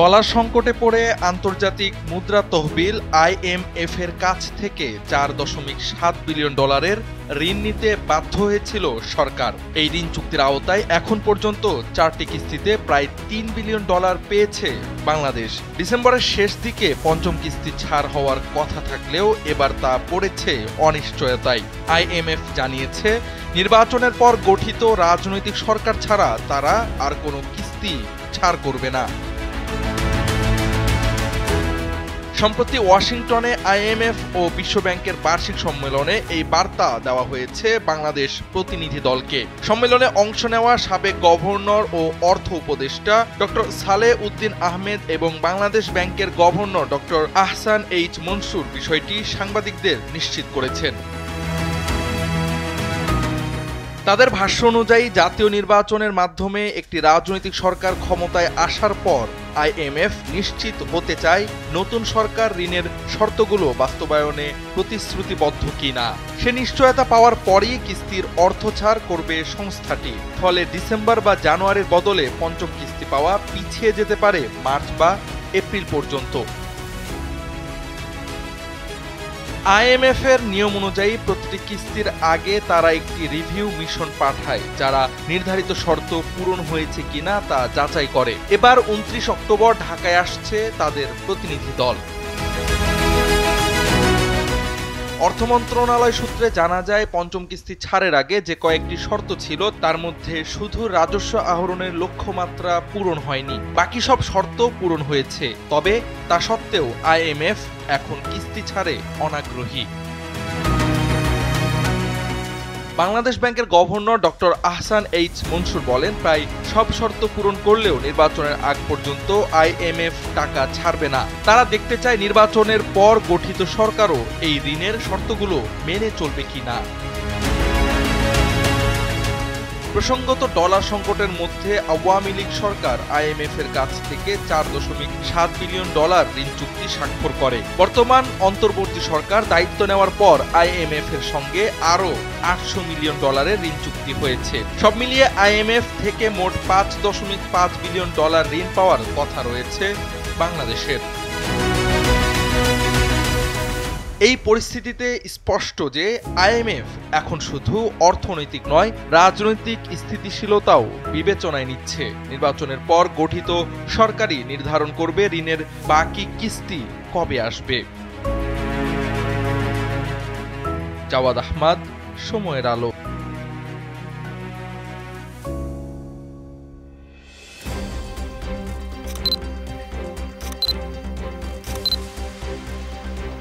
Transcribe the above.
Dollar সংকটে পড়ে আন্তর্জাতিক মুদ্রা তহবিল IMF এর কাছ থেকে 4.7 বিলিয়ন ডলারের ঋণ নিতে বাধ্য হয়েছিল সরকার। এই ঋণ চুক্তির আওতায় এখন পর্যন্ত 4টি কিস্তিতে প্রায় 3 বিলিয়ন ডলার পেয়েছে বাংলাদেশ। ডিসেম্বরের শেষ দিকে পঞ্চম কিস্তি ছাড় হওয়ার কথা থাকলেও এবার তা পড়েছে অনিশ্চয়তায়। IMF জানিয়েছে, নির্বাচনের পর গঠিত রাজনৈতিক সরকার ছাড়া তারা আর কোনো কিস্তি ছাড় করবে না। সম্প্রতি ওয়াশিংটনে IMF ও বিশ্বব্যাংকের বার্ষিক সম্মেলনে এই বার্তা দেওয়া হয়েছে বাংলাদেশ প্রতিনিধি দলকে। সম্মেলনে অংশ নেওয়া সাবেক গভর্নর ও অর্থ উপদেষ্টা ডক্টর সালেহ উদ্দিন আহমেদ এবং বাংলাদেশ ব্যাংকের governor doctor Ahsan H Mansur বিষয়টি সাংবাদিকদের নিশ্চিত করেছেন। তাদের ভাষ্য অনুযায়ী জাতীয় নির্বাচনের মাধ্যমে একটি রাজনৈতিক সরকার ক্ষমতায় আসার পর IMF নিশ্চিত হতে চায় নতুন সরকার ঋণের শর্তগুলো বাস্তবায়নে প্রতিশ্রুতিবদ্ধ কিনা। সে নিশ্চয়তা পাওয়ার পরই কিস্তির অর্থ ছাড় করবে সংস্থাটি। ফলে ডিসেম্বর বা জানুয়ারির বদলে পঞ্চম কিস্তি পাওয়া পিছিয়ে যেতে পারে মার্চ বা এপ্রিল পর্যন্ত। IMF এর নিয়ম অনুযায়ী প্রতিটি কিস্তির আগে তারা একটি রিভিউ মিশন পাঠায়, যারা নির্ধারিত শর্ত পূরণ হয়েছে কিনা তা যাচাই করে। এবার 29 অক্টোবর ঢাকায় আসছে তাদের প্রতিনিধি দল। অর্থ মন্ত্রণালয় সূত্রে জানা যায়, পঞ্চম কিস্তি ছাড়ের আগে যে কয়েকটি শর্ত ছিল তার মধ্যে শুধু রাজস্ব আহরণের লক্ষ্যমাত্রা পূরণ হয়নি, বাকি সব শর্ত পূরণ হয়েছে। তবে তা সত্ত্বেও IMF এখন কিস্তি ছাড়ে অনাগ্রহী। বাংলাদেশ ব্যাংকের governor doctor Ahsan H Mansur বলেন, প্রায় সব শর্ত পূরণ করলেও নির্বাচনের আগ পর্যন্ত IMF টাকা ছাড়বে না। তারা দেখতে চায় নির্বাচনের পর গঠিত সরকারও এই ঋণের শর্তগুলো মেনে চলবে কিনা। প্রসঙ্গত, ডলার সংকটের মধ্যে আওয়ামী লীগ সরকার IMF এর কাছ থেকে 4.7 বিলিয়ন ডলার ঋণ চুক্তি স্বাক্ষর করে। বর্তমান অন্তর্বর্তী সরকার দায়িত্ব নেওয়ার পর IMF এর সঙ্গে আরও 800 মিলিয়ন ডলারের ঋণ চুক্তি হয়েছে। সব মিলিয়ে IMF থেকে মোট 5.5 বিলিয়ন ডলার ঋণ পাওয়ার কথা রয়েছে বাংলাদেশের। এই পরিস্থিতিতে স্পষ্ট যে IMF এখন শুধু অর্থনৈতিক নয়, রাজনৈতিক স্থিতিশীলতাও বিবেচনায় নিচ্ছে। নির্বাচনের পর গঠিত সরকারই নির্ধারণ করবে ঋণের বাকি কিস্তি কবে আসবে। জাওয়াদ আহমদ, সময়ের আলো।